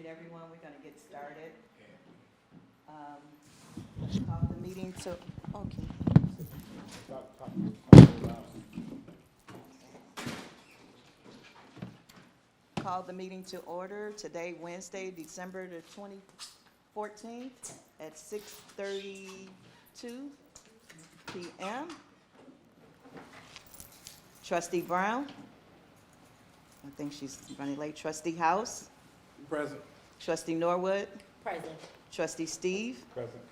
everyone. We're going to get started. Call the meeting to, okay. Call the meeting to order today, Wednesday, December the 2014, at 6:32 p.m. Trustee Brown. I think she's running late. Trustee House. Present. Trustee Norwood. Present. Trustee Steve. Present.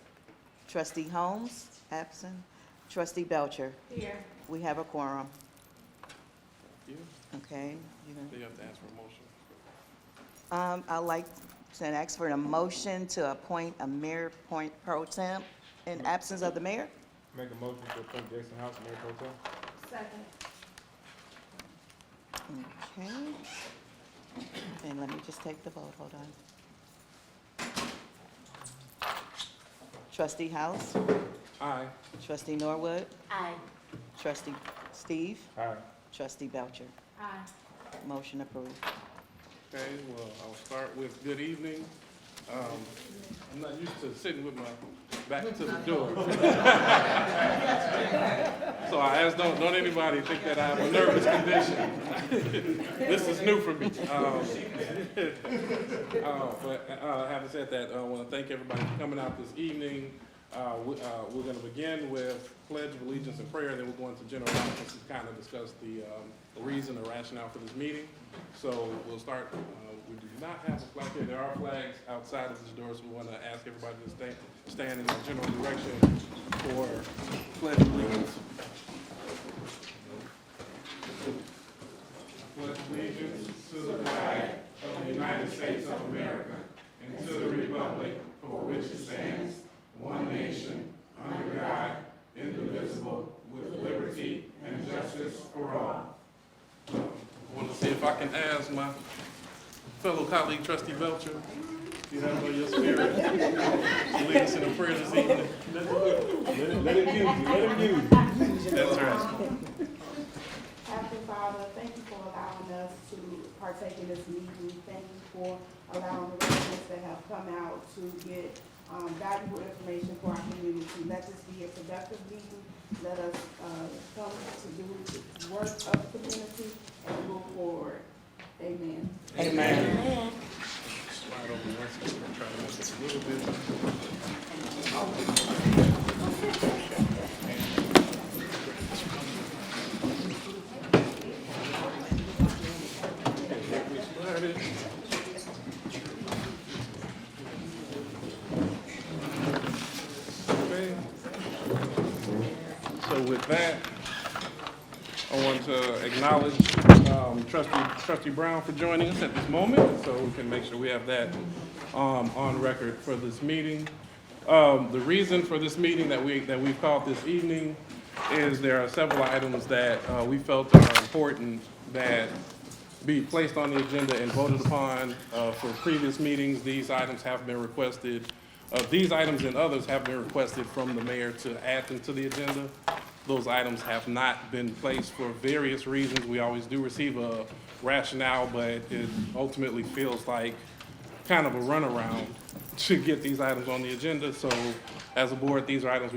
Trustee Holmes, absent. Trustee Belcher. Here. We have a quorum. You? Okay. You gonna- You have to ask for a motion. I'd like to ask for a motion to appoint a mayor pro temp in absence of the mayor. Make a motion to appoint Jason House, Mayor Pro Tem. Second. Okay. And let me just take the vote, hold on. Trustee House, Aye. Trustee Norwood, Aye. Trustee Steve, Aye. Trustee Belcher. Aye. Motion approved. Okay, well, I'll start with good evening. I'm not used to sitting with my back to the door. So I ask, don't anybody think that I have a nervous condition. This is new for me. But having said that, I want to thank everybody for coming out this evening. We're going to begin with Pledge of Allegiance and prayer, then we'll go into general announcements to kind of discuss the reason or rationale for this meeting. So we'll start, we do not have a flag here. There are flags outside of this door, so we want to ask everybody to stand in the general direction for Pledge of Allegiance. Pledge allegiance to the flag of the United States of America and to the republic for which it stands, one nation, under God, indivisible, with liberty and justice for all. I want to see if I can ask my fellow colleague, Trustee Belcher, if you have it on your spirit, to lead us in a prayer this evening. Let him use you, let him use you. That's right. Heavenly Father, thank you for allowing us to partake in this meeting. Thank you for allowing the residents that have come out to get valuable information for our community. Let this be a productive meeting. Let us come to do the work of the community and move forward. Amen. Amen. Slide over one second, I'm trying to make this a little bit. Get me started. Okay. So with that, I want to acknowledge Trustee Brown for joining us at this moment, so we can make sure we have that on record for this meeting. The reason for this meeting that we've called this evening is there are several items that we felt are important that be placed on the agenda and voted upon for previous meetings. These items have been requested. These items and others have been requested from the mayor to add them to the agenda. Those items have not been placed for various reasons. We always do receive a rationale, but it ultimately feels like kind of a runaround to get these items on the agenda. So as a board, these are items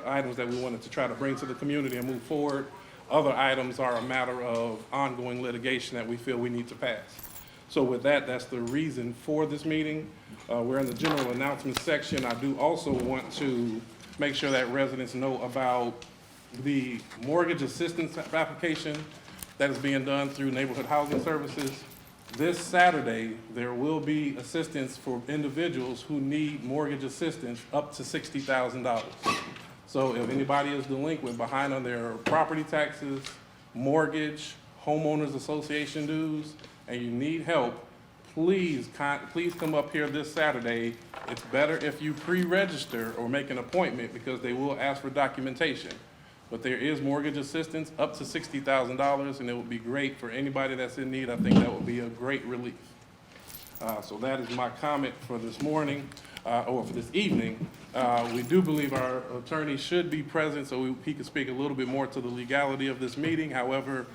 items that we wanted to try to bring to the community and move forward. Other items are a matter of ongoing litigation that we feel we need to pass. So with that, that's the reason for this meeting. We're in the general announcements section. I do also want to make sure that residents know about the mortgage assistance application that is being done through Neighborhood Housing Services. This Saturday, there will be assistance for individuals who need mortgage assistance up to $60,000. So if anybody is delinquent behind on their property taxes, mortgage, homeowners association dues, and you need help, please come up here this Saturday. It's better if you pre-register or make an appointment because they will ask for documentation. But there is mortgage assistance up to $60,000, and it would be great for anybody that's in need. I think that would be a great relief. So that is my comment for this morning, or for this evening. We do believe our attorney should be present so he can speak a little bit more to the legality of this meeting. However,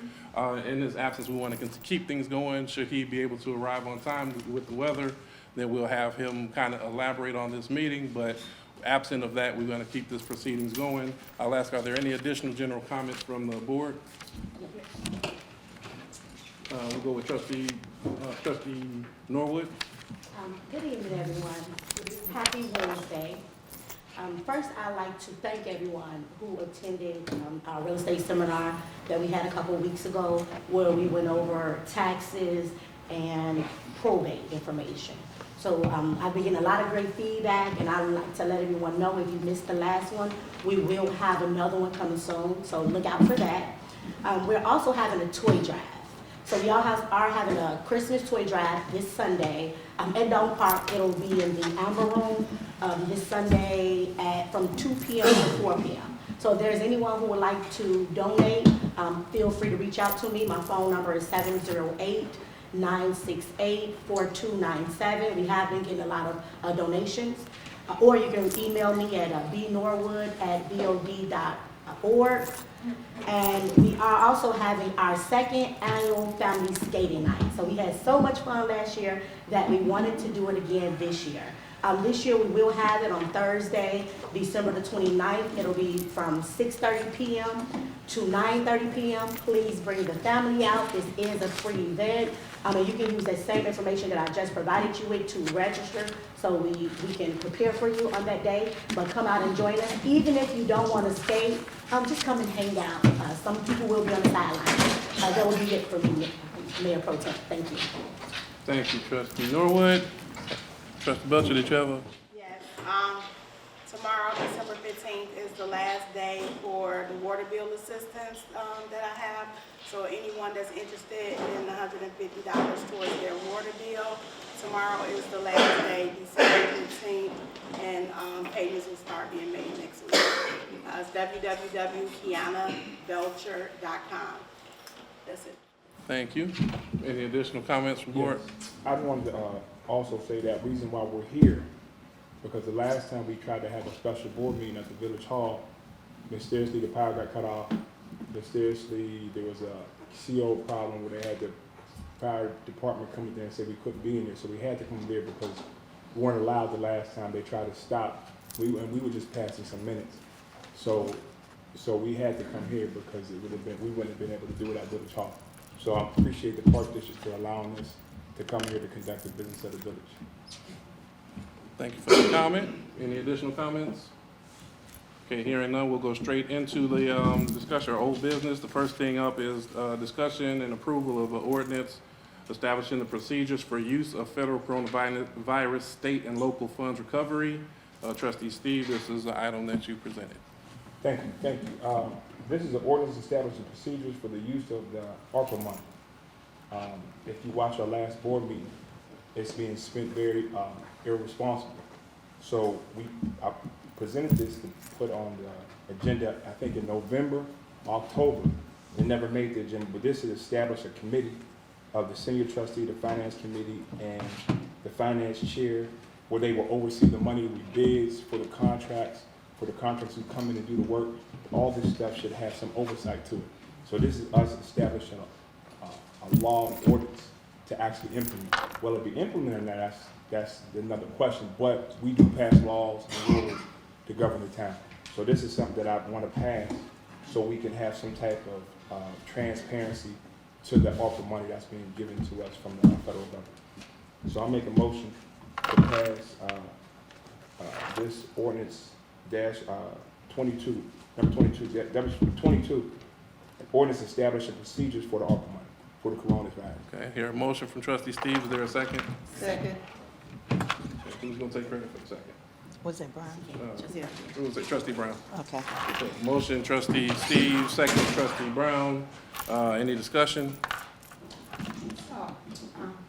in his absence, we want to keep things going. Should he be able to arrive on time with the weather, then we'll have him kind of elaborate on this meeting, but absent of that, we're going to keep this proceedings going. I'll ask, are there any additional general comments from the board? We'll go with trustee Norwood. Good evening, everyone. Happy Wednesday. First, I'd like to thank everyone who attended our real estate seminar that we had a couple weeks ago, where we went over taxes and probate information. So I've been getting a lot of great feedback, and I'd like to let everyone know, if you missed the last one, we will have another one coming soon, so look out for that. We're also having a toy drive. So we all are having a Christmas toy drive this Sunday. At Dome Park, it'll be in the Amber Room this Sunday from 2 p.m. to 4 p.m. So if there's anyone who would like to donate, feel free to reach out to me. My phone number is 708-968-4297. We have been getting a lot of donations. Or you can email me at bnorwood@bod.org. And we are also having our second annual family skating night. So we had so much fun last year that we wanted to do it again this year. This year we will have it on Thursday, December the 29th. It'll be from 6:30 p.m. to 9:30 p.m. Please bring the family out. This is a free event. And you can use that same information that I just provided you with to register, so we can prepare for you on that day. But come out and join us. Even if you don't want to skate, just come and hang out. Some people will be on the sidelines. That will be it for me, Mayor Pro Tem. Thank you. Thank you, trustee Norwood. Trustee Belcher, did you have a? Yes, tomorrow, December 15th, is the last day for the water bill assistance that I have. So anyone that's interested in $150 towards their water bill, tomorrow is the last day, December 15th, and payments will start being made next week. It's www.kianabelcher.com. That's it. Thank you. Any additional comments from board? Yes. I wanted to also say that reason why we're here, because the last time we tried to have a special board meeting at the Village Hall, mysteriously the power got cut off. Mysteriously, there was a CO problem where they had the fire department come in there and say we couldn't be in there, so we had to come there because we weren't allowed the last time. They tried to stop, and we were just passing some minutes. So we had to come here because we wouldn't have been able to do it at Village Hall. So I appreciate the Park District for allowing us to come here to conduct the business of the village. Thank you for the comment. Any additional comments? Okay, hearing none, we'll go straight into the discussion of old business. The first thing up is discussion and approval of an ordinance establishing the procedures for use of federal coronavirus state and local funds recovery. Trustee Steve, this is the item that you presented. Thank you. This is an ordinance establishing procedures for the use of the ARPA money. If you watch our last board meeting, it's being spent very irresponsibly. So I presented this to put on the agenda, I think in November, October. It never made the agenda, but this is established a committee of the senior trustee, the finance committee, and the finance chair, where they will oversee the money we bids for the contracts who come in and do the work. All this stuff should have some oversight to it. So this is us establishing a law and ordinance to actually implement. Will it be implemented or not, that's another question, but we do pass laws and rules to govern the town. So this is something that I want to pass so we can have some type of transparency to the ARPA money that's being given to us from the federal government. So I'll make a motion to pass this ordinance -22, number 22, ordinance establishing procedures for the ARPA money, for the coronavirus. Okay, here a motion from trustee Steve. Is there a second? Second. Who's gonna take credit for the second? Was it Brian? Yeah. Who was it? Trustee Brown. Okay. Okay, motion trustee Steve, second trustee Brown. Any discussion?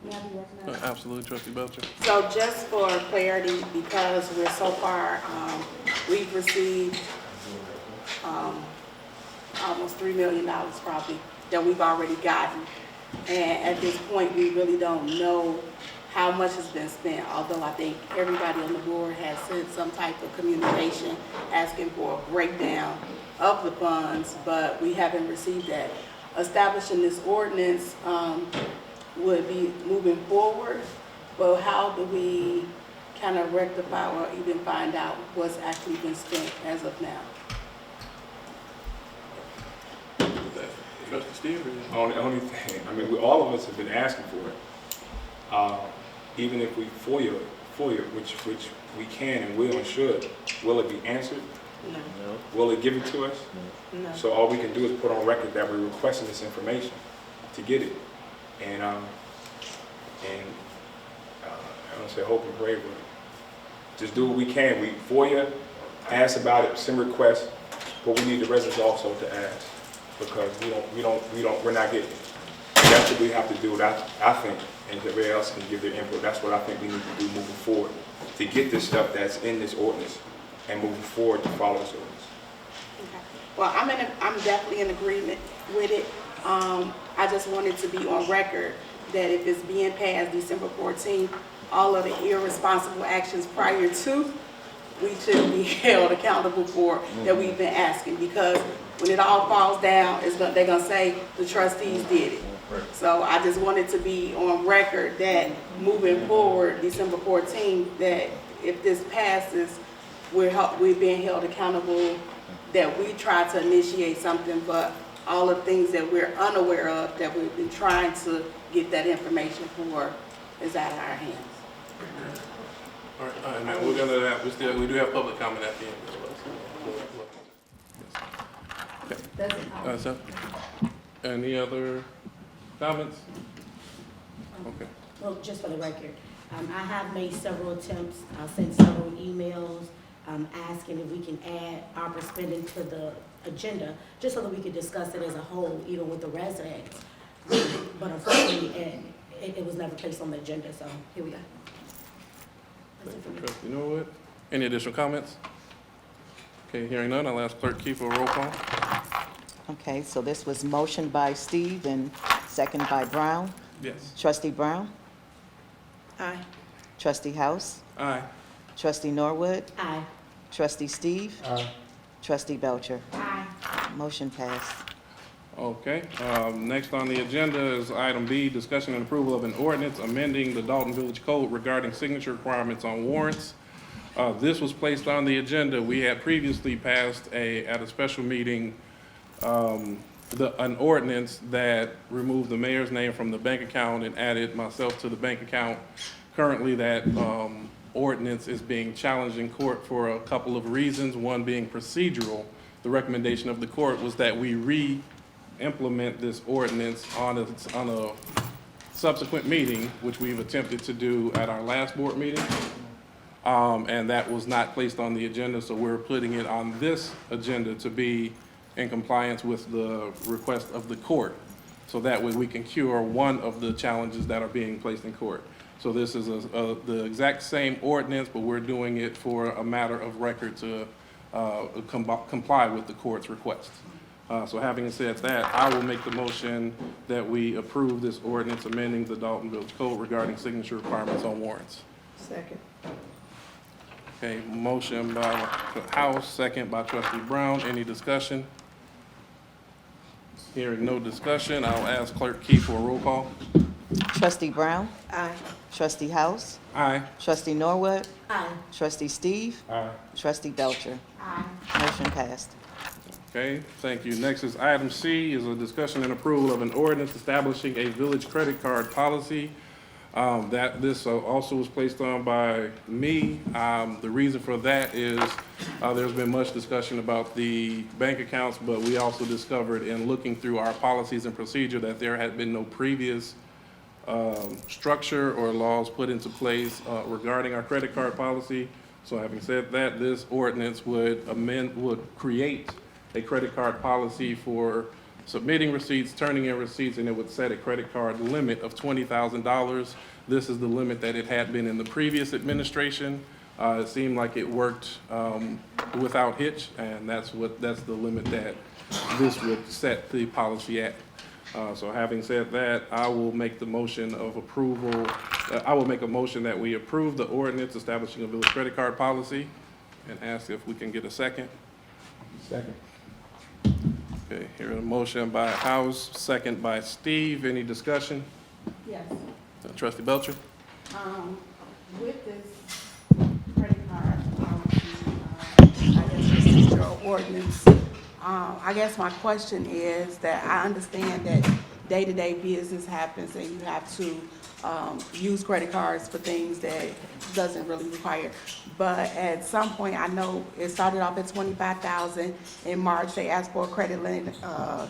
May I be recognized? Absolutely, trustee Belcher. So just for clarity, because we're so far, we've received almost $3 million probably that we've already gotten. And at this point, we really don't know how much has been spent, although I think everybody on the board has sent some type of communication asking for a breakdown of the funds, but we haven't received that. Establishing this ordinance would be moving forward But how do we kind of rectify or even find out what's actually been spent as of now? Trustee Steve? Only thing, I mean, all of us have been asking for it. Even if we FOIA, which we can and will and should, will it be answered? No. Will it give it to us? No. So all we can do is put on record that we're requesting this information to get it. And I don't say hope and pray, but just do what we can. We FOIA, ask about it, send requests, but we need the residents also to ask because we're not getting it. That's what we have to do. I think, and everybody else can give their input. That's what I think we need to do moving forward to get this stuff that's in this ordinance and moving forward to follow this ordinance. Okay. Well, I'm definitely in agreement with it. I just wanted to be on record that if it's being passed December 14th, all of the irresponsible actions prior to, we should be held accountable for that we've been asking, because when it all falls down, they're gonna say the trustees did it. So I just wanted to be on record that moving forward, December 14th, that if this passes, we're being held accountable, that we try to initiate something, but all the things that we're unaware of, that we've been trying to get that information for, is out of our hands. All right, now we're gonna have, we do have public comment at the end as well. Does it, So, any other comments? Okay. Well, just for the record, I have made several attempts, I sent several emails, asking if we can add ARPA spending to the agenda, just so that we could discuss it as a whole, even with the residents. But unfortunately, it was never placed on the agenda, so here we go. That's it for me. Trustee Norwood, any additional comments? Okay, hearing none, I'll ask Clerk Key for a roll call. Okay, so this was motion by Steve and second by Brown. Yes. Trustee Brown? Aye. Trustee House? Aye. Trustee Norwood? Aye. Trustee Steve? Trustee Belcher? Aye. Motion passed. Okay, next on the agenda is item B, discussion and approval of an ordinance amending the Dalton Village Code regarding signature requirements on warrants. This was placed on the agenda. We had previously passed at a special meeting, an ordinance that removed the mayor's name from the bank account and added myself to the bank account. Currently, that ordinance is being challenged in court for a couple of reasons, one being procedural. The recommendation of the court was that we re-implement this ordinance on a subsequent meeting, which we've attempted to do at our last board meeting. And that was not placed on the agenda, so we're putting it on this agenda to be in compliance with the request of the court. So that way we can cure one of the challenges that are being placed in court. So this is the exact same ordinance, but we're doing it for a matter of record to comply with the court's request. So having said that, I will make the motion that we approve this ordinance amending the Dalton Village Code regarding signature requirements on warrants. Second. Okay, motion by House, second by Trustee Brown. Any discussion? Hearing no discussion, I'll ask Clerk Key for a roll call. Trustee Brown? Aye. Trustee House? Aye. Trustee Norwood? Aye. Trustee Steve? Trustee Belcher? Aye. Motion passed. Okay, thank you. Next is item C, is a discussion and approval of an ordinance establishing a village credit card policy. This also was placed on by me. The reason for that is there's been much discussion about the bank accounts, but we also discovered in looking through our policies and procedure that there had been no previous structure or laws put into place regarding our credit card policy. So having said that, this ordinance would create a credit card policy for submitting receipts, turning in receipts, and it would set a credit card limit of $20,000. This is the limit that it had been in the previous administration. It seemed like it worked without hitch, and that's the limit that this would set the policy at. So having said that, I will make the motion of approval. I will make a motion that we approve the ordinance establishing a village credit card policy and ask if we can get a second. Second. Okay, here a motion by House, second by Steve. Any discussion? Yes. Trustee Belcher? With this credit card policy, I guess procedural ordinance, I guess my question is that I understand that day-to-day business happens and you have to use credit cards for things that doesn't really require. But at some point, I know it started off at 25,000. In March, they asked for a credit limit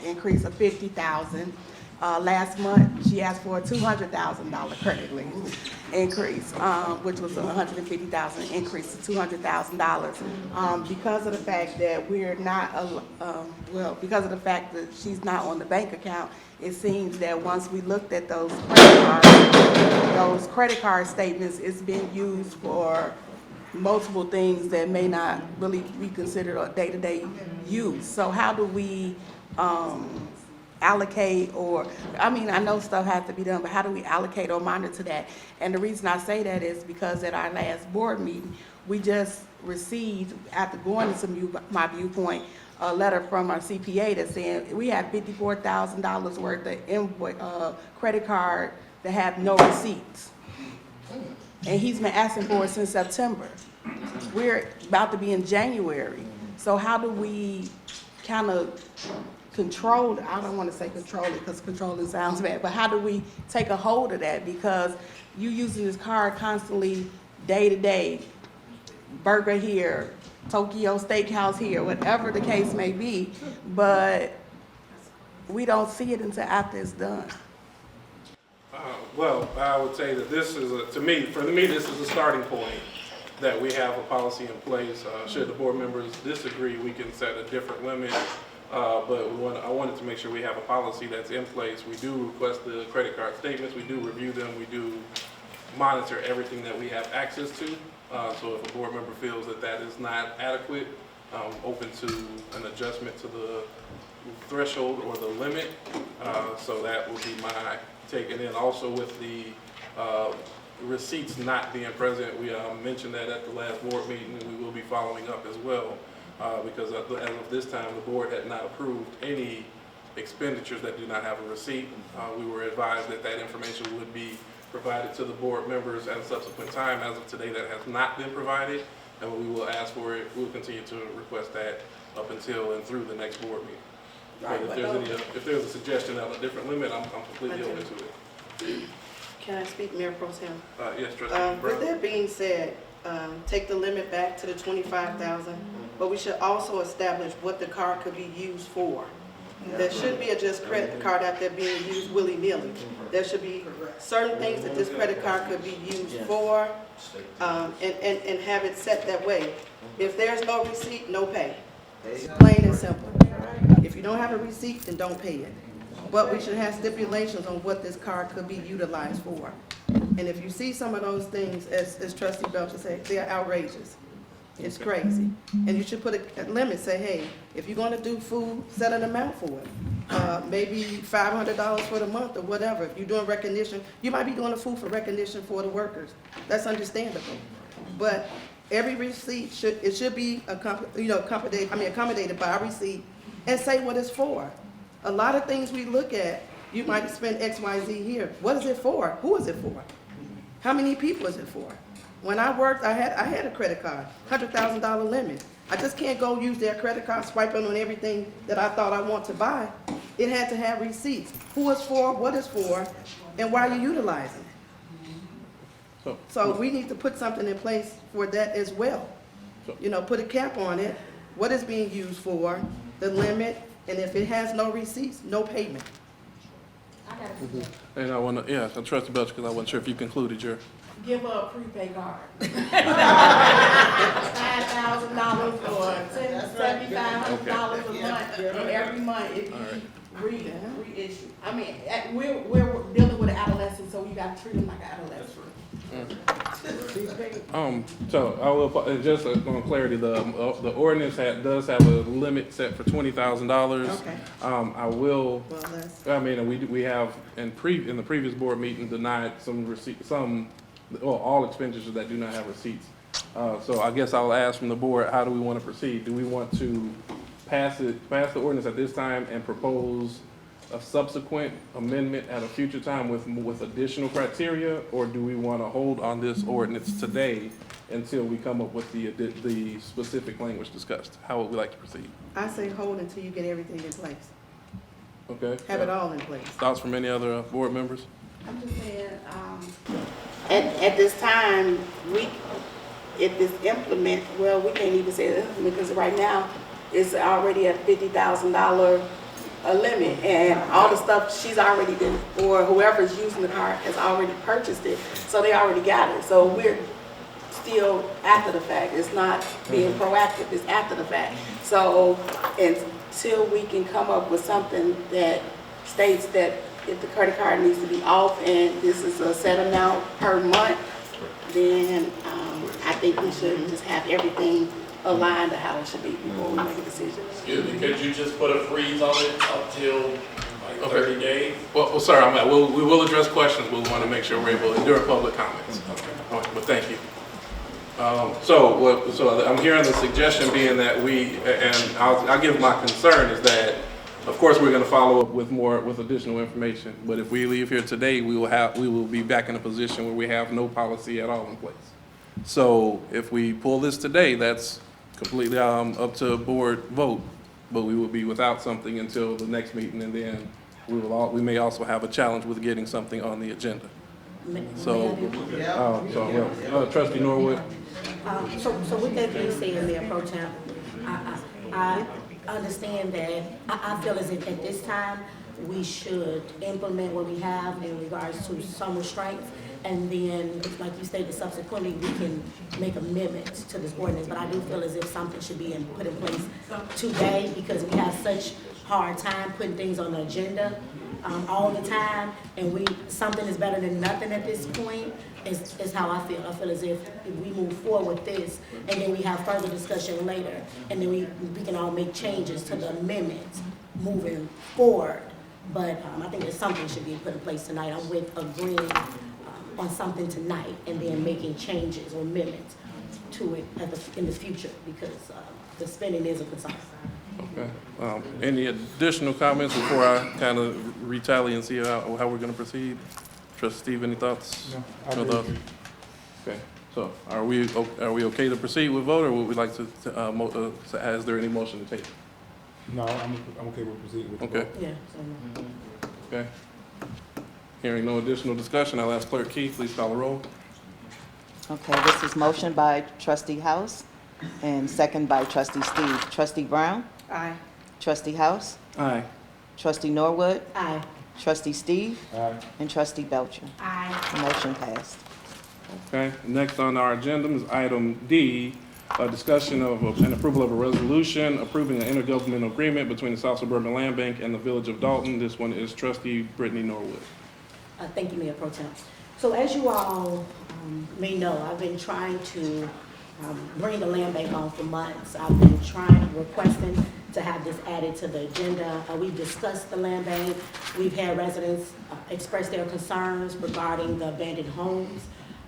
increase of 50,000. Last month, she asked for a $200,000 credit limit increase, which was a $150,000 increase to $200,000. Because of the fact that we're not, because of the fact that she's not on the bank account, it seems that once we looked at those credit card statements, it's been used for multiple things that may not really be considered a day-to-day use. So how do we allocate I know stuff has to be done, but how do we allocate or monitor that? And the reason I say that is because at our last board meeting, we just received, after going into my viewpoint, a letter from our CPA that's saying we have $54,000 worth of invoice, credit card that have no receipts. And he's been asking for it since September. We're about to be in January. So how do we kind of control, I don't want to say control it because controlling sounds bad, but how do we take a hold of that? Because you using this card constantly, day to day, burger here, Tokyo Steakhouse here, whatever the case may be, but we don't see it until after it's done. Well, I would say that this is, for me, this is a starting point, that we have a policy in place. Should the board members disagree, we can set a different limit. But I wanted to make sure we have a policy that's in place. We do request the credit card statements, we do review them, we do monitor everything that we have access to. So if a board member feels that that is not adequate, open to an adjustment to the threshold or the limit. So that will be my take. And then also with the receipts not being present, we mentioned that at the last board meeting, and we will be following up as well. Because as of this time, the board had not approved any expenditures that do not have a receipt. We were advised that that information would be provided to the board members at a subsequent time. As of today, that has not been provided, and we will ask for it. We will continue to request that up until and through the next board meeting. But if there's a suggestion of a different limit, I'm completely open to it. Can I speak, Mayor Pro Tem? Yes, Trustee With Brown. that being said, take the limit back to the 25,000, but we should also establish what the card could be used for. There should be a just credit card out there being used willy-nilly. There should be certain things that this credit card could be used for, and have it set that way. If there's no receipt, no pay. Plain and simple. If you don't have a receipt, then don't pay it. But we should have stipulations on what this card could be utilized for. And if you see some of those things, as Trustee Belcher said, they're outrageous. It's crazy. And you should put a limit, say, hey, if you're gonna do food, set an amount for it. Maybe $500 for the month or whatever. If you're doing recognition, you might be doing the food for recognition for the workers. That's understandable. But every receipt should be accommodated by a receipt and say what it's for. A lot of things we look at, you might spend X, Y, Z here. What is it for? Who is it for? How many people is it for? When I worked, I had a credit card, $100,000 limit. I just can't go use their credit card, swiping on everything that I thought I want to buy. It had to have receipts. Who it's for, what it's for, and why you're utilizing it. So we need to put something in place for that as well. Put a cap on it, what it's being used for, the limit, and if it has no receipts, no payment. I got a suggestion. And I want to, I trust Belcher because I wasn't sure if you concluded your. Give her a prepaid card. $5,000 or $7,500 a month, every month if you reissue. I mean, we're dealing with an adolescent, so you got to treat them like an adolescent. So I will, just on clarity, the ordinance does have a limit set for $20,000. Okay. I will, Well, that's, I mean, we have in the previous board meeting denied all expenditures that do not have receipts. So I guess I'll ask from the board, how do we want to proceed? Do we want to pass the ordinance at this time and propose a subsequent amendment at a future time with additional criteria? Or do we want to hold on this ordinance today until we come up with the specific language discussed? How would we like to proceed? I say hold until you get everything in place. Okay? Have it all in place. Thoughts from any other board members? I'm just saying, At this time, if this implement, well, we can't even say that because right now it's already at $50,000 a limit, and all the stuff she's already done, or whoever's using the car has already purchased it, so they already got it. So we're still after the fact. It's not being proactive, it's after the fact. So until we can come up with something that states that if the credit card needs to be off and this is a set amount per month, then I think we should just have everything aligned to how it should be before we make a decision. Excuse me, could you just put a freeze on it up till like 30 days? Well, sir, we will address questions. We'll want to make sure we're able to endure public comments. Okay. All right, well, thank you. So I'm hearing the suggestion being that and I'll give my concern is that, of course, we're going to follow up with additional information. But if we leave here today, we will be back in a position where we have no policy at all in place. So if we pull this today, that's completely up to board vote. But we will be without something until the next meeting, and then we may also have a challenge with getting something on the agenda. So, Trustee Norwood. So with that being said, Mayor Pro Tem, I understand that, I feel as if at this time, we should implement what we have in regards to some restraints, and then, like you stated, subsequently, we can make amendments to this ordinance. But I do feel as if something should be put in place today, because we have such hard time putting things on the agenda all the time, and something is better than nothing at this point, is how I feel. I feel as if we move forward with this, and then we have further discussion later, and then we can all make changes to the amendments moving forward. But I think that something should be put in place tonight. I'm with agreeing on something tonight, and then making changes or amendments to it in the future, because the spending is a concern. Okay. Any additional comments before I kind of retally and see how we're going to proceed? Trustee Steve, any thoughts? No, I No agree. thoughts? Okay. So are we okay to proceed with vote, or would we like to is there any motion to take? No, I'm okay with proceeding with the Okay. vote. Yeah. So, Okay. Hearing no additional discussion, I'll ask Clerk Keith, please call the roll. Okay, this is motion by Trustee House and second by Trustee Steve. Trustee Brown? Aye. Trustee House? Aye. Trustee Norwood? aye. Trustee Steve? Aye. And Trustee Belcher? Aye. Motion passed. Okay, next on our agenda is item D, a discussion of an approval of a resolution approving an intergovernmental agreement between the South Suburban Land Bank and the Village of Dalton. This one is Trustee Brittany Norwood. Thank you, Mayor Pro Tem. So as you all may know, I've been trying to bring the land bank on for months. I've been requesting to have this added to the agenda. We've discussed the land bank. We've had residents express their concerns regarding the abandoned homes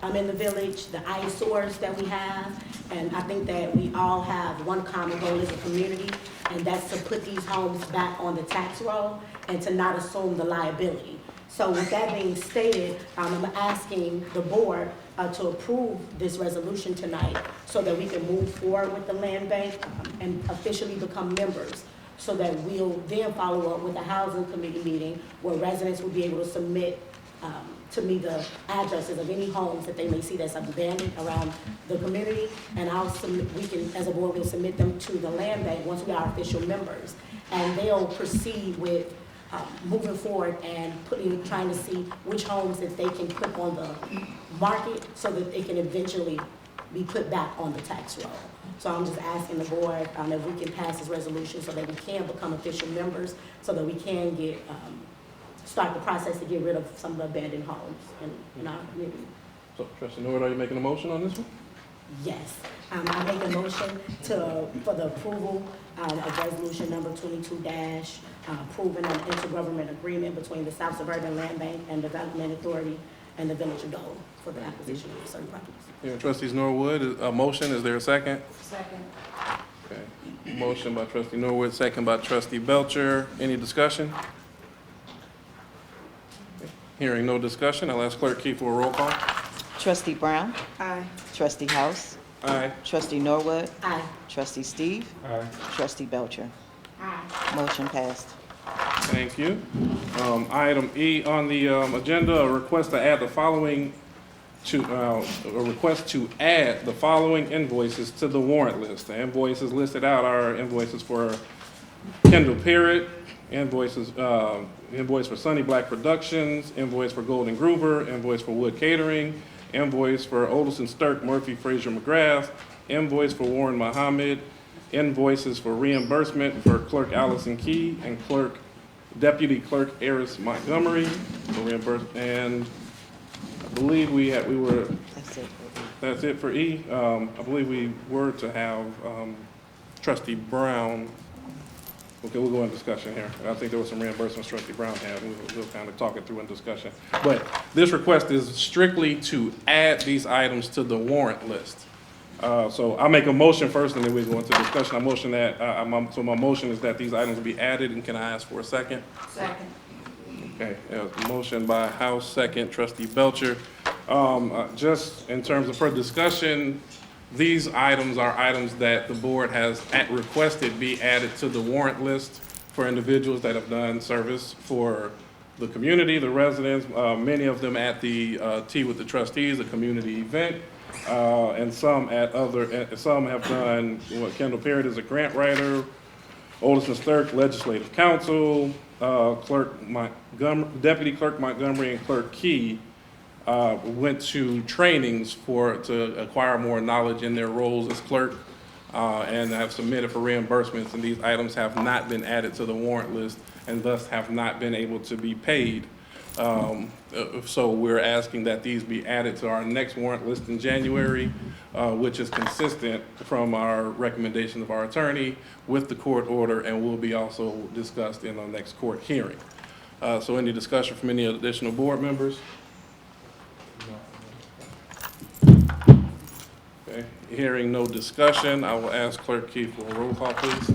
in the village, the eyesores that we have. And I think that we all have one common goal as a community, and that's to put these homes back on the tax roll and to not assume the liability. So with that being stated, I'm asking the board to approve this resolution tonight so that we can move forward with the land bank and officially become members, so that we'll then follow up with a housing committee meeting where residents will be able to submit to me the addresses of any homes that they may see that's abandoned around the community, and we can, as a board, we'll submit them to the land bank once we are official members, and they'll proceed with moving forward and trying to see which homes that they can put on the market so that they can eventually be put back on the tax roll. So I'm just asking the board if we can pass this resolution so that we can become official members, so that we can start the process to get rid of some of the abandoned homes in our community. So Trustee Norwood, are you making a motion on this one? Yes, I make a motion for the approval of resolution number 22 approving an intergovernmental agreement between the South Suburban Land Bank and Development Authority and the Village of Dalton for the acquisition of certain properties. Yeah, Trustees Norwood, a motion, is there a second? second. Okay. Motion by Trustee Norwood, second by Trustee Belcher. Any discussion? Hearing no discussion, I'll ask Clerk Key for a roll call. Trustee Brown? Aye. Trustee House? Aye. Trustee Norwood? Aye. Trustee Steve? Aye. Trustee Belcher? Aye. Motion passed. Thank you. Item E on the agenda, a request to add the following invoices to the warrant list. The invoices listed out are invoices for Kendall Parrott, invoice for Sunny Black Productions, invoice for Golden Groover, invoice for Wood Catering, invoice for Olson Stirk, Murphy, Frazier, McGrath, invoice for Warren Muhammad, invoices for reimbursement for Clerk Allison Key and Deputy Clerk Eris Montgomery for reimbursement. And I believe That's it. that's it for E. I believe we were to have Trustee Brown. Okay, we'll go in discussion here. I think there was some reimbursements Trustee Brown had. We'll kind of talk it through in discussion. But this request is strictly to add these items to the warrant list. So I'll make a motion first, and then we go into discussion. I motion that, so my motion is that these items be added, and can I ask for a second? Second. Okay, motion by House, second Trustee Belcher. Just in terms of further discussion, these items are items that the board has requested be added to the warrant list for individuals that have done service for the community, the residents, many of them at the Tea with the Trustees, a community event, and some some have done, Kendall Parrott is a grant writer, Olson Stirk, Legislative Counsel, Deputy Clerk Montgomery and Clerk Key went to trainings to acquire more knowledge in their roles as clerk, and have submitted for reimbursements, and these items have not been added to the warrant list and thus have not been able to be paid. So we're asking that these be added to our next warrant list in January, which is consistent from our recommendation of our attorney with the court order, and will be also discussed in our next court hearing. So any discussion from any additional board members? Okay, hearing no discussion, I will ask Clerk Key for a roll call, please.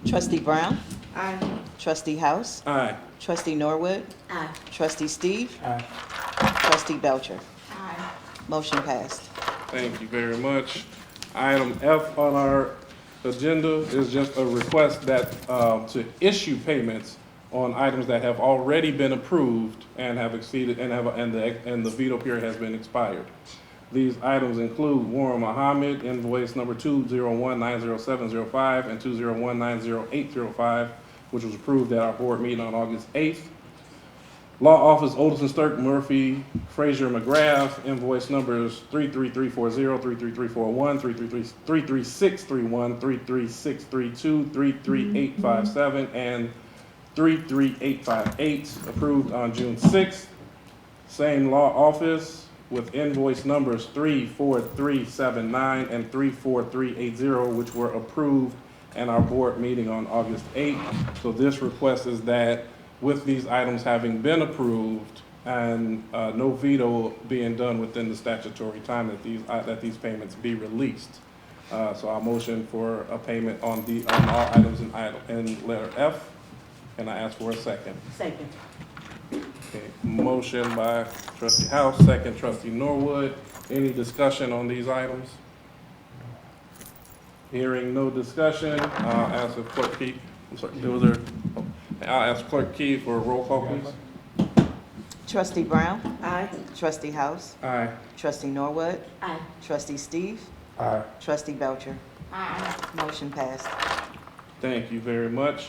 Trustee Brown? Aye. Trustee House? Aye. Trustee Norwood? Aye. Trustee Steve? Aye. Trustee Belcher? Aye. Motion passed. Thank you very much. Item F on our agenda is just a request that, to issue payments on items that have already been approved and have exceeded, and the veto period has been expired. These items include Warren Muhammad, invoice number 201-90705 and 201-90805, which was approved at our board meeting on August 8th. Law Office Olson Stirk, Murphy, Frazier, McGrath, invoice numbers 33340, 33341, 33631, 33632, 33857, and 33858, approved on June 6th. Same law office with invoice numbers 34379 and 34380, which were approved at our board meeting on August 8th. So this request is that with these items having been approved and no veto being done within the statutory time, that these payments be released. So I motion for a payment on all items in letter F. Can I ask for a second? Second. Okay, motion by Trustee House, second Trustee Norwood. Any discussion on these items? Hearing no discussion, I'll ask if Clerk Key, I'll ask Clerk Key for a roll call, please. Trustee Brown? Aye. Trustee House? Aye. Trustee Norwood? Aye. Trustee Steve? Aye. Trustee Belcher? Aye. Motion passed. Thank you very much.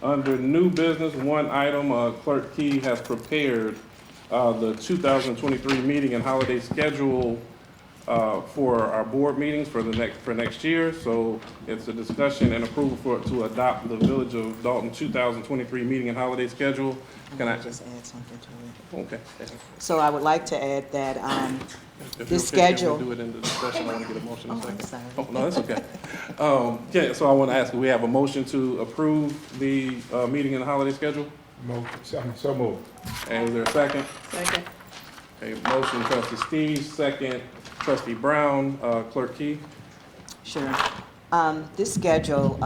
Under new business, one item, Clerk Key has prepared the 2023 meeting and holiday schedule for our board meetings for next year. So it's a discussion and approval to adopt the Village of Dalton 2023 meeting and holiday schedule. Can I? Just add something to it. Okay. So I would like to add that, If This you're okay, schedule- can we do it in the discussion? I want to get a motion in a Oh, I'm second. sorry. Oh, no, that's okay. Yeah, so I want to ask, do we have a motion to approve the meeting and holiday schedule? So moved. And is there a second? Second. Okay, motion Trustee Steve, second Trustee Brown, Clerk Key. sure. This schedule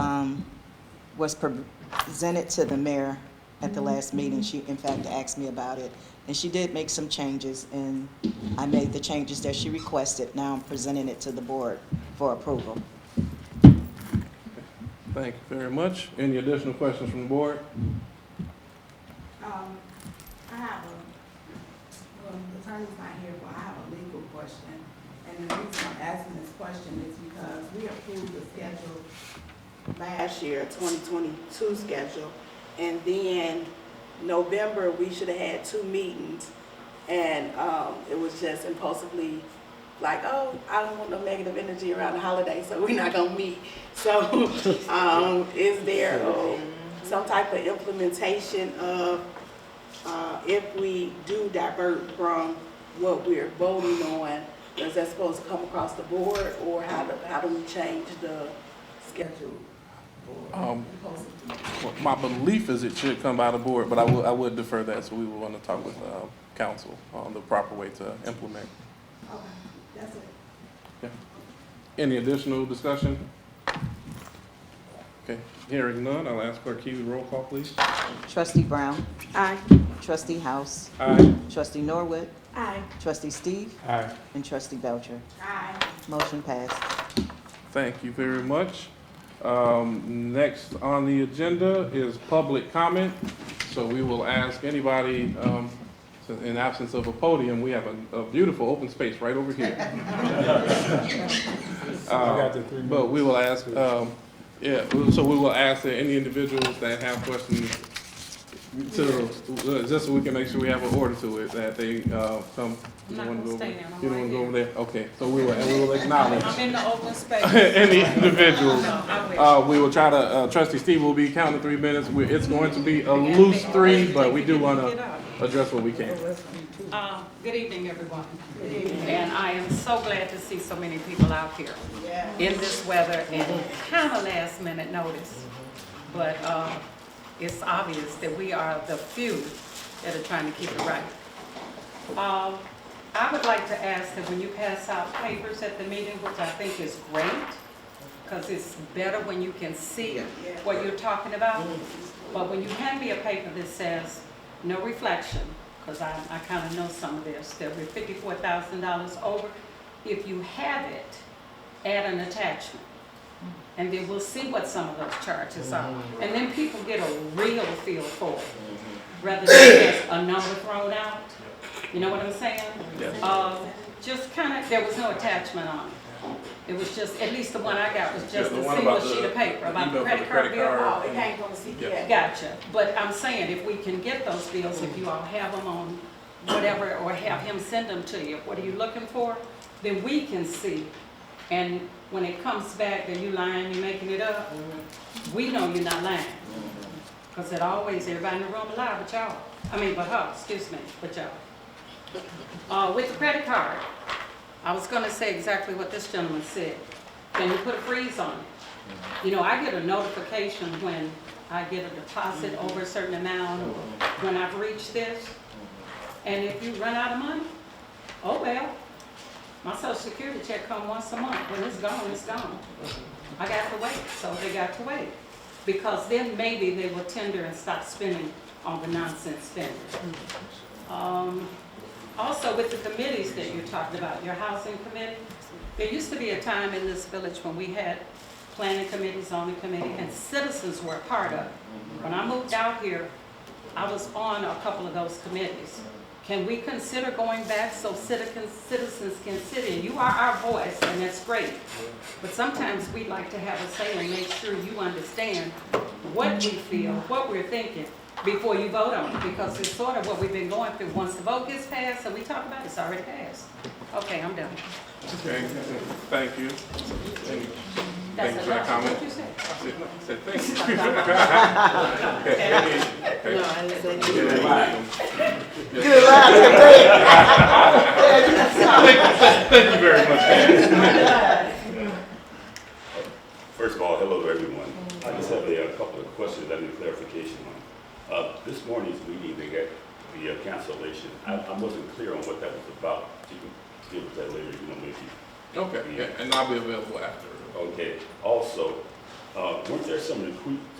was presented to the mayor at the last meeting. She, in fact, asked me about it, and she did make some changes, and I made the changes that she requested. Now I'm presenting it to the board for approval. Thank you very much. Any additional questions from the board? I have well, the attorney's not here, but I have a legal question. And the reason I'm asking this question is because we approved the schedule last year, 2022 schedule. And then November, we should have had 2 meetings. And it was just impulsively like, oh, I don't want no negative energy around the holiday, so we're not gonna meet. So is there some type of implementation of if we do divert from what we're voting on, is that supposed to come across the board, or how do we change the schedule? Well, my belief is it should come by the board, but I would defer that, so we will want to talk with council on the proper way to implement. Okay, that's it. Yeah. Any additional discussion? Okay, hearing none, I'll ask Clerk Key, roll call, please. Trustee Brown. Aye. Trustee House. Aye. Trustee Norwood. Aye. Trustee Steve. Aye. And Trustee Belcher. Aye. Motion passed. Thank you very much. Next on the agenda is public comment. So we will ask anybody, in absence of a podium, we have a beautiful open space right over here. I got the 3 minutes. But we will ask, so we will ask that any individuals that have questions just so we can make sure we have an order to it, that they come. You don't want to go over there? You don't want to go over there? Okay, so we will acknowledge I'm in the open space. any individuals. I wish. We will try to, Trustee Steve will be counting 3 minutes. It's going to be a loose 3, but we do want to address what we can. Good evening, everyone. And I am so glad to see so many people out here in this weather and kind of last minute notice. But it's obvious that we are the few that are trying to keep it right. I would like to ask that when you pass out papers at the meeting, which I think is great, because it's better when you can see what you're talking about. But when you hand me a paper that says no reflection, because I kind of know some of this, that we're $54,000 over, if you have it, add an attachment. And then we'll see what some of those charges are. And then people get a real feel for it, rather than just a number thrown out. You know what I'm saying? Yes. Just kind of, there was no attachment on it. It was just, at least the one I got was just Yeah, a the one single about sheet of paper about the email for credit the card credit bill. card. Oh, it came from the CPA. Gotcha, but I'm saying if we can get those bills, if you all have them on whatever, or have him send them to you, what are you looking for? Then we can see, and when it comes back that you lying, you making it up, we know you're not lying. Because it always, everybody in the room lie but y'all, but her, excuse me, but y'all. With the credit card, I was gonna say exactly what this gentleman said. Can you put a freeze on it? You know, I get a notification when I get a deposit over a certain amount, or when I've reached this. And if you run out of money, oh well. My social security check come once a month. When it's gone, it's gone. I got to wait, so they got to wait. Because then maybe they will tender and stop spending on the nonsense spending. Also with the committees that you talked about, your housing committee, there used to be a time in this village when we had planning committee, zoning committee, and citizens were a part of it. When I moved out here, I was on a couple of those committees. Can we consider going back so citizens can sit in? You are our voice, and that's great. But sometimes we like to have a say and make sure you understand what we feel, what we're thinking, before you vote on it, because it's sort of what we've been going through. Once the vote gets passed, and we talk about it, it's already passed. Okay, I'm done. Okay, thank you. Thank you for that comment. What you said? I said thank you. No, I didn't say Thank you very much. First of all, hello to everyone. I just have a couple of questions I need clarification on. This morning's meeting, they got the cancellation. I wasn't clear on what that was about. You can deal with that later, maybe. Okay, yeah, and I'll be available after. Okay. Also, weren't there some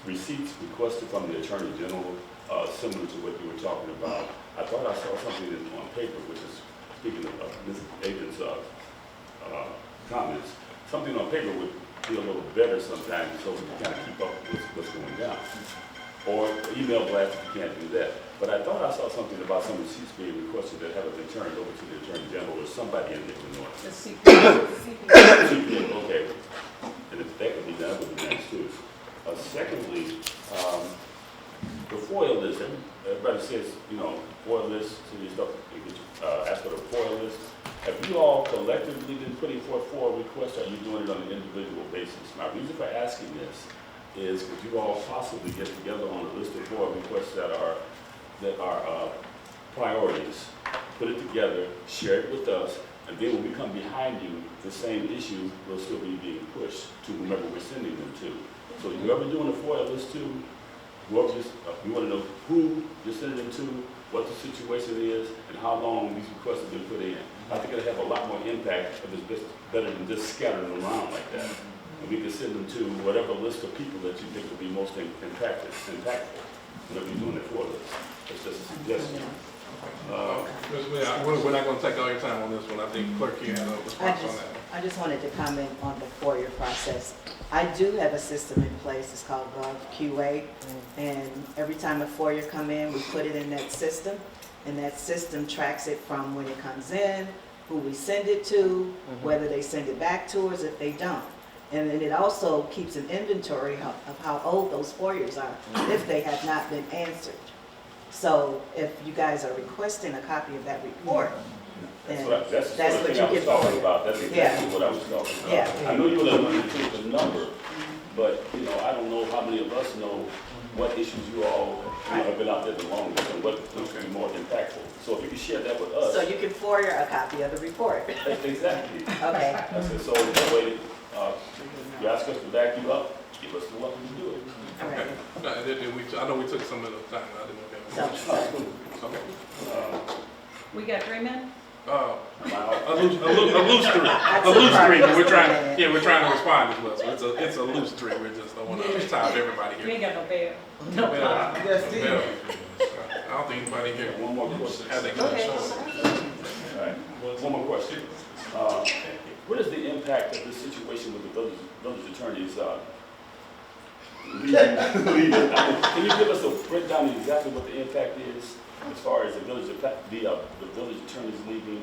receipts requested from the Attorney General similar to what you were talking about. I thought I saw something on paper, which is, speaking of Ms. Aiden's comments, something on paper would be a little better sometimes, so we can kind of keep up with what's going down. Or email blast if you can't do that. But I thought I saw something about some of the seats being requested that haven't been turned over to the Attorney General or somebody in Illinois. The CPA. Okay. And if that could be done, that would be nice too. Secondly, the FOIA list, everybody says, FOIA list, so you stuff, ask for the FOIA list. Have you all collectively been putting forth FOIA requests, or are you doing it on an individual basis? My reason for asking this is could you all possibly get together on a list of FOIA requests that are priorities, put it together, share it with us, and then when we come behind you, the same issue will still be being pushed to whomever we're sending them to. So whoever doing a FOIA list to, whoever just, we want to know who you're sending them to, what the situation is, and how long these requests have been put in. I think it'll have a lot more impact if it's better than just scattering them around like that. And we can send them to whatever list of people that you think will be most impactful whenever you're doing it for us. It's just a suggestion. Ms. Mayor, we're not gonna take all your time on this one. I think Clerk King had a response on that. I just wanted to comment on the FOIA process. I do have a system in place, it's called GovQA, and every time a FOIA come in, we put it in that system, and that system tracks it from when it comes in, who we send it to, whether they send it back to us if they don't. And then it also keeps an inventory of how old those FOIAs are, if they have not been answered. So if you guys are requesting a copy of that report, then That's that's the what thing I you was get talking for it. about. That's exactly what I was talking about. Yeah. I know you would have understood the number, but, I don't know how many of us know what issues you all have been out there the longest and what would be more impactful. So if you could share that with us. So you can FOIA a copy of the report. Exactly. Okay. That's it. So that way, you ask us to back you up, give us the weapon to do it. All right. I know we took some of the time. I didn't know So, that. Okay. We got 3 minutes? A loose three. A loose three, but we're trying to respond as well. So it's a loose three. We just don't want to tie up everybody You here. ain't got no bell. Bell. I don't think anybody here One more question. has a Okay. All right, one more question. What is the impact of this situation with the village attorney's leaving? Can you give us a breakdown of exactly what the impact is as far as the village attorney's leaving?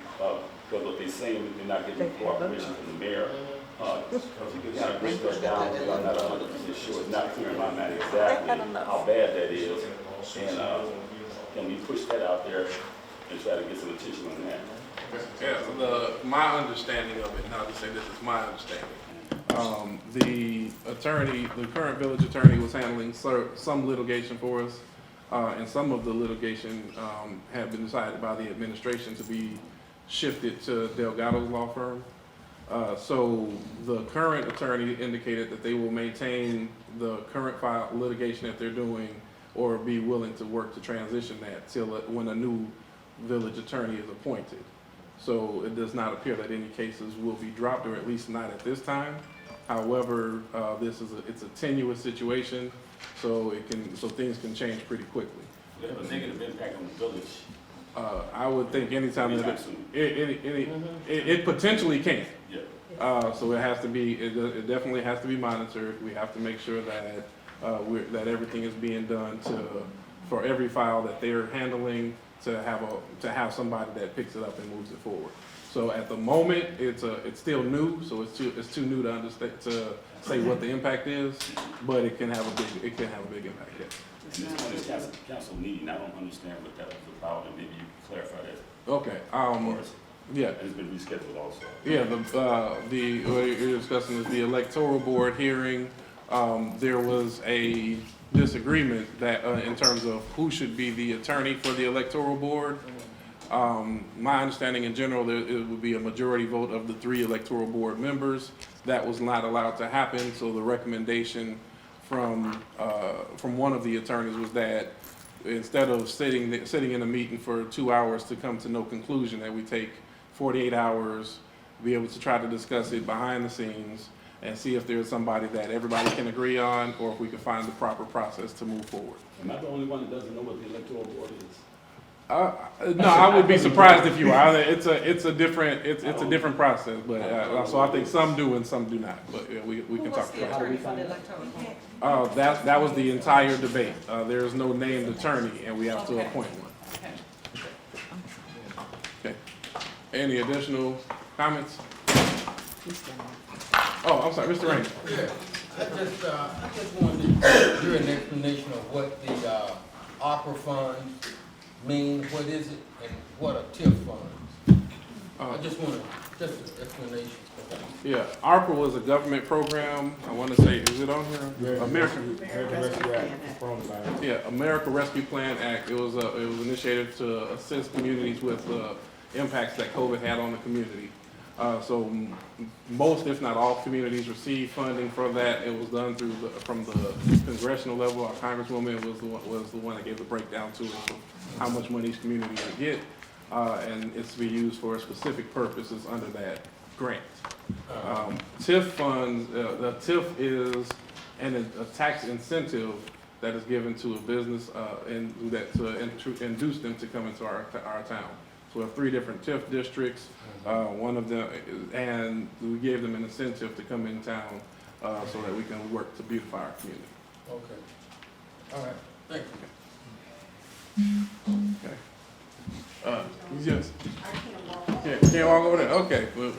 Because what they're saying, that they're not getting cooperation from the mayor. If you could kind of break that down, because I'm not 100% sure, it's not clear in my mind exactly how bad that is. And can we push that out there and try to get some attention on that? Yeah, my understanding of it, and I'll just say this is my understanding. The current village attorney was handling some litigation for us, and some of the litigation had been decided by the administration to be shifted to Delgado's law firm. So the current attorney indicated that they will maintain the current file litigation that they're doing, or be willing to work to transition that till when a new village attorney is appointed. So it does not appear that any cases will be dropped, or at least not at this time. However, it's a tenuous situation, so things can change pretty quickly. They have a negative impact on the village. I would think anytime Anytime that soon. it potentially can. Yeah. So it has to be, it definitely has to be monitored. We have to make sure that that everything is being done for every file that they're handling to have somebody that picks it up and moves it forward. So at the moment, it's still new, so it's too new to understand to say what the impact is, but it can have a big impact. Yes. And this one is council meeting. I don't understand what that was about, and maybe you can clarify that Okay. for us. Yeah. And it's been rescheduled also. Yeah, what you're discussing is the electoral board hearing. There was a disagreement that in terms of who should be the attorney for the electoral board. My understanding in general, it would be a majority vote of the 3 electoral board members. That was not allowed to happen, so the recommendation from one of the attorneys was that instead of sitting in a meeting for 2 hours to come to no conclusion, that we take 48 hours, be able to try to discuss it behind the scenes, and see if there's somebody that everybody can agree on, or if we can find the proper process to move forward. Am I the only one that doesn't know what the electoral board is? No, I would be surprised if you are. It's a different process, but so I think some do and some do not. But yeah, we Who can was talk the about attorney it. for the electoral board? That was the entire debate. There is no named attorney, and we have to Okay. appoint one. Okay. Okay. Any additional comments? Oh, I'm sorry, Mr. Rainey. Yeah, I just wanted to hear an explanation of what the opera funds mean, what is it, and what are TIF funds? I just want just an explanation. Yeah, ARPA was a government program. I want to say, is it on here? American. Yeah, America Rescue Plan Act. It was initiated to assist communities with impacts that COVID had on the community. So most, if not all, communities received funding for that. It was done from the congressional level. Our congresswoman was the one that gave the breakdown to it, of how much money each community would get, and it's to be used for specific purposes under that grant. TIF funds, the TIF is a tax incentive that is given to a business to induce them to come into our town. So we have 3 different TIF districts. One of them, and we gave them an incentive to come in town so that we can work to beautify our community. Okay. All right, thank you. Okay. Yes. Can't walk over there. Okay. Well,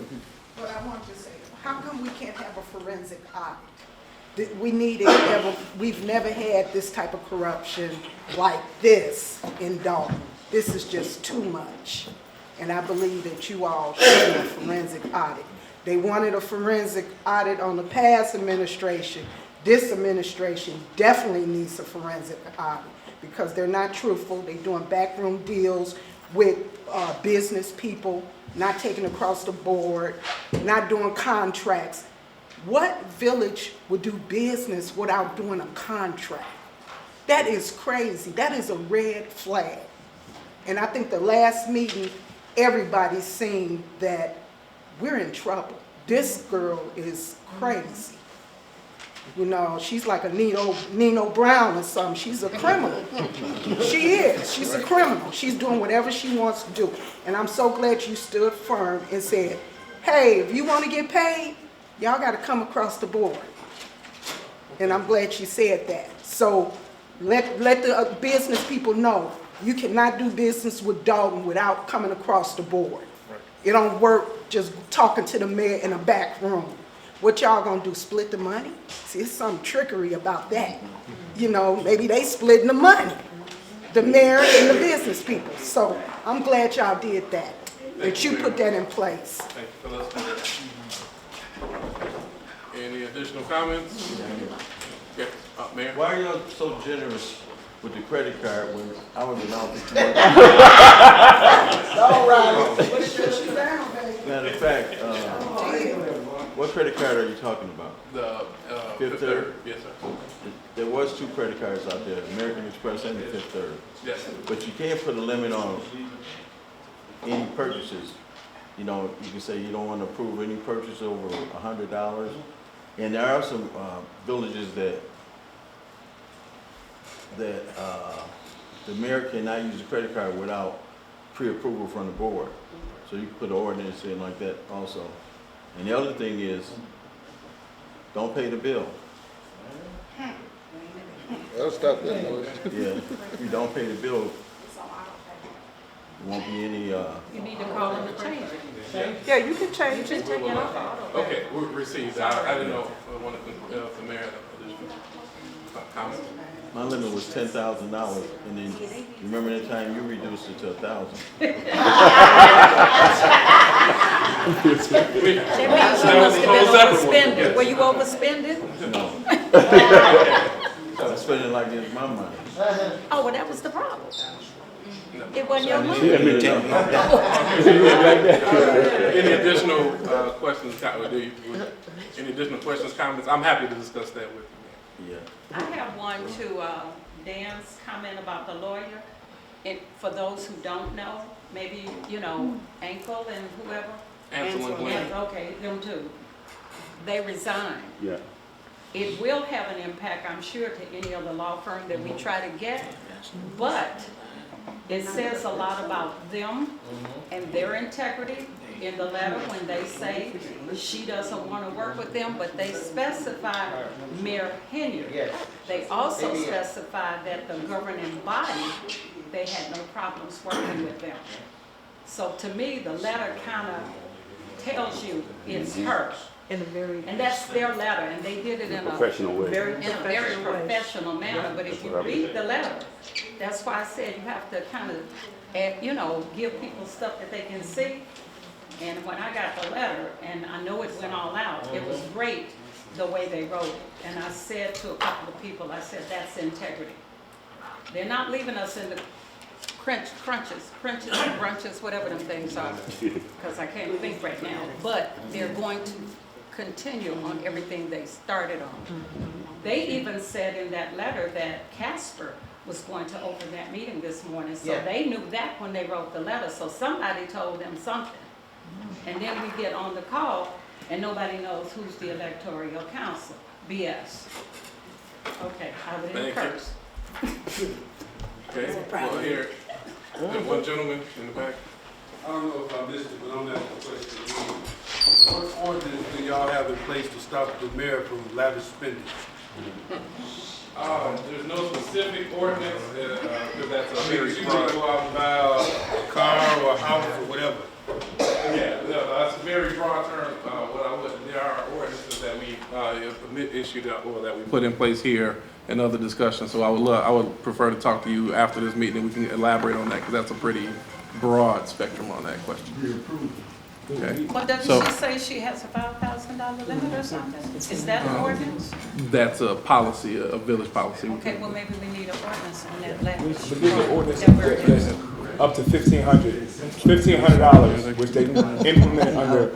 But I want to say, how come we can't have a forensic audit? We need it, we've never had this type of corruption like this in Dalton. This is just too much. And I believe that you all should do a forensic audit. They wanted a forensic audit on the past administration. This administration definitely needs a forensic audit because they're not truthful. They're doing backroom deals with business people, not taking across the board, not doing contracts. What village would do business without doing a contract? That is crazy. That is a red flag. And I think the last meeting, everybody's seen that we're in trouble. This girl is crazy. You know, she's like a Nino Brown or something. She's a criminal. She is. She's a criminal. She's doing whatever she wants to do. And I'm so glad you stood firm and said, hey, if you want to get paid, y'all got to come across the board. And I'm glad she said that. So let the business people know you cannot do business with Dalton without coming across the board. Right. It don't work just talking to the mayor in a back room. What y'all gonna do, split the money? See, it's some trickery about that. You know, maybe they splitting the money, the mayor and the business people. So I'm glad y'all did that, that you put that in place. Thank you for listening. Any additional comments? Okay, Mayor? Why are y'all so generous with the credit card when I was in office? All right. Matter of fact, what credit card are you talking about? The Fifth Third? Yes, sir. There was 2 credit cards out there, American Express and the Fifth Third. Yes. But you can't put a limit on any purchases. You know, you can say you don't want to approve any purchase over $100. And there are some villages that the mayor cannot use a credit card without pre-approval from the board. So you can put an ordinance in like that also. And the other thing is, don't pay the bill. I'll stop that noise. Yeah, if you don't pay the bill, there won't be any, You need to call them to change it. Yeah, you can change it. Take it off. Okay, we received. I didn't know if the mayor had additional comments. my limit was $10,000, and then, you remember that time you reduced it to 1,000? That means you must have been overspending. Were you overspending? No. I spent it like it's my money. Oh, well, that was the problem. It wasn't your money. Any additional questions? Any additional questions, comments? I'm happy to discuss that with you. Yeah. I have one to Dan's comment about the lawyer. And for those who don't know, maybe, you know, Ankle and whoever. Ansel and Glenn. Okay, them too. they resigned. Yeah. It will have an impact, I'm sure, to any other law firm that we try to get, but it says a lot about them and their integrity in the letter when they say she doesn't want to work with them, but they specify Mayor Henyard. They also specify that the governing body, they had no problems working with them. So to me, the letter kind of tells you it's her. And that's their letter, and they did it in a Professional way. very professional manner. But if you read the letter, that's why I said you have to kind of, you know, give people stuff that they can see. And when I got the letter, and I know it went all out, it was great the way they wrote it. And I said to a couple of people, I said, that's integrity. They're not leaving us in the crunches, and brunches, whatever them things are, because I can't think right now. But they're going to continue on everything they started on. They even said in that letter that Casper was going to open that meeting this morning, so they knew that when they wrote the letter, so somebody told them something. And then we get on the call, and nobody knows who's the electoral council. BS. Okay, I would Thank curse. Okay, well, here, there's one gentleman in the back. I don't know if I missed it, but I'm asking a question. What ordinance do y'all have in place to stop the mayor from lavish spending? There's no specific ordinance, because that's a very You broad. can go out and buy a car or a house or whatever. Yeah, no, that's a very broad term. There are ordinances that we issued or that we put in place here and other discussions. So I would prefer to talk to you after this meeting. We can elaborate on that because that's a pretty broad spectrum on that question. Okay. Well, doesn't she say she has a $5,000 limit or something? Is that an ordinance? That's a policy, a village policy. Okay, well, maybe we need an ordinance on that language. But there's an ordinance that's up to $1,500, which they implemented under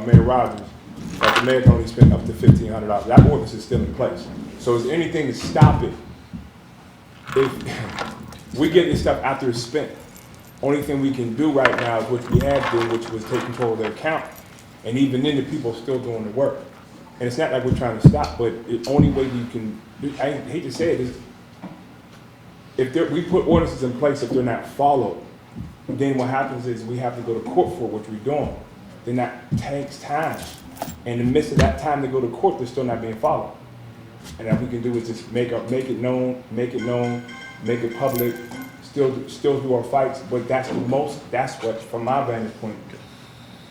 Mayor Rogers, that the mayor can only spend up to $1,500. That ordinance is still in place. So is there anything to stop it? If we get this stuff after it's spent, only thing we can do right now is what we had done, which was take control of their account. And even then, the people are still doing the work. And it's not like we're trying to stop, but the only way you can, I hate to say it, is if we put ordinances in place, if they're not followed, then what happens is we have to go to court for what we're doing. Then that takes time. And in the midst of that time to go to court, they're still not being followed. And all we can do is just make it known, make it public, still do our fights. But that's what, from my vantage point,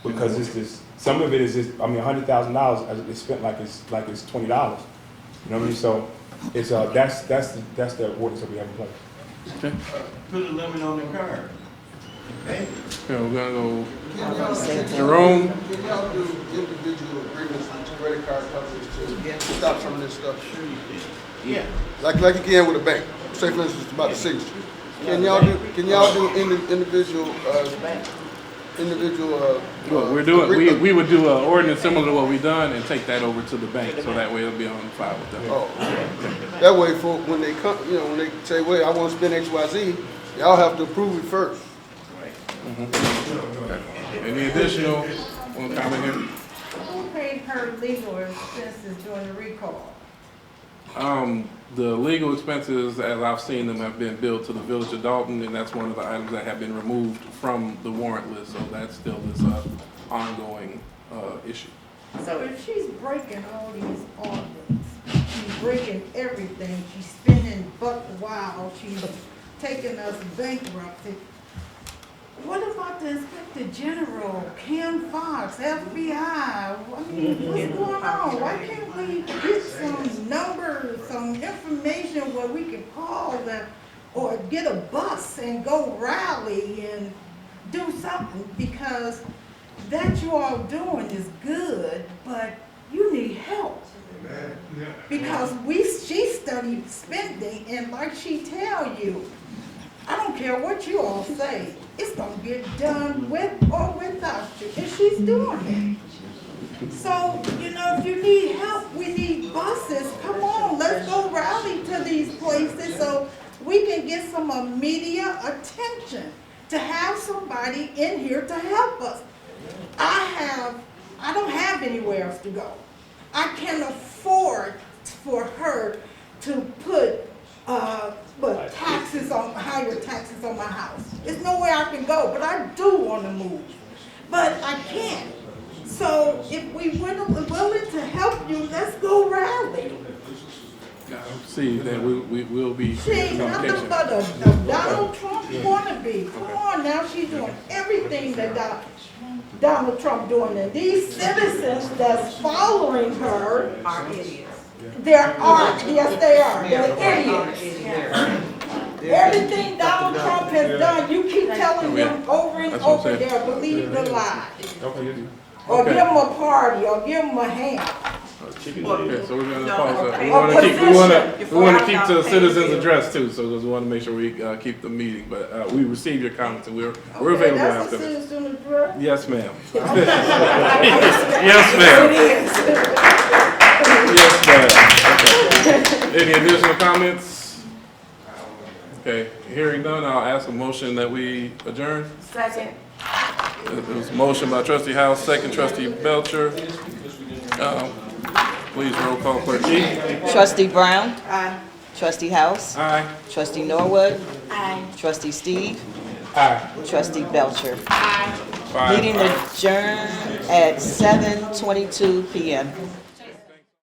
because it's just, some of it is just, I mean, $100,000 is spent like it's $20. You know what I mean? So it's that's the ordinance that we have in place. Okay. Put a limit on the car. Okay, we're gonna go. Jerome. Can y'all do individual agreements with credit card companies to stop some of this stuff? Yeah. Like you can with a bank. Say for instance about the signature. Can y'all do individual Well, we would do an ordinance similar to what we've done and take that over to the bank, so that way it'll be on file with them. Oh, that way for when they come, when they say, "Wait, I want to spend XYZ," y'all have to approve it first. Okay. Any additional comment here? Who paid her legal expenses during the recall? The legal expenses, as I've seen them, have been billed to the Village of Dalton, and that's one of the items that have been removed from the warrant list, so that still is an ongoing issue. So if she's breaking all these ordinances, she's breaking everything, she's spending buck wild, she's taking us bankruptcy. What about the Inspector General, Ken Fox, FBI? I mean, what's going on? Why can't we get some numbers, some information where we can call them or get a bus and go rally and do something? Because that you all doing is good, but you need help. Because she studied spending, and like she tell you, I don't care what you all say, it's gonna get done with or without you, and she's doing it. So, if you need help, we need buses, come on, let's go rally to these places so we can get some media attention to have somebody in here to help us. I don't have anywhere else to go. I can't afford for her to put, taxes on, higher taxes on my house. There's nowhere I can go, but I do wanna move, but I can't. So if we were willing to help you, let's go rally. See, that we will be She ain't in nothing communication. but a Donald Trump wannabe. Come on now, she's doing everything that Donald Trump doing. And these citizens that's following her Are idiots. yes, they are. They're idiots. Everything Donald Trump has done, you keep telling them over and That's what I'm over, saying. they'll believe the lie. Okay. Or Okay. give them a party, or give them a hand. Okay, so we're gonna pause. okay. We wanna keep, we wanna keep to the Pay citizens' bill. address too, so we wanna make sure we, keep the meeting, but, we received your comments and we're Okay, available that's a after this. citizen address. Yes, ma'am. Yes, ma'am. Yes, ma'am. Okay. Any additional comments? Okay, hearing none, I'll ask a motion that we adjourn. Second. It was a motion by trustee House, second trustee Belcher. Please roll call clerk G. Trustee Brown? Aye. Trustee House? Aye. Trustee Norwood? Aye. Trustee Steve? Aye. Trustee Belcher? Five. Meeting adjourned at 7:22 PM.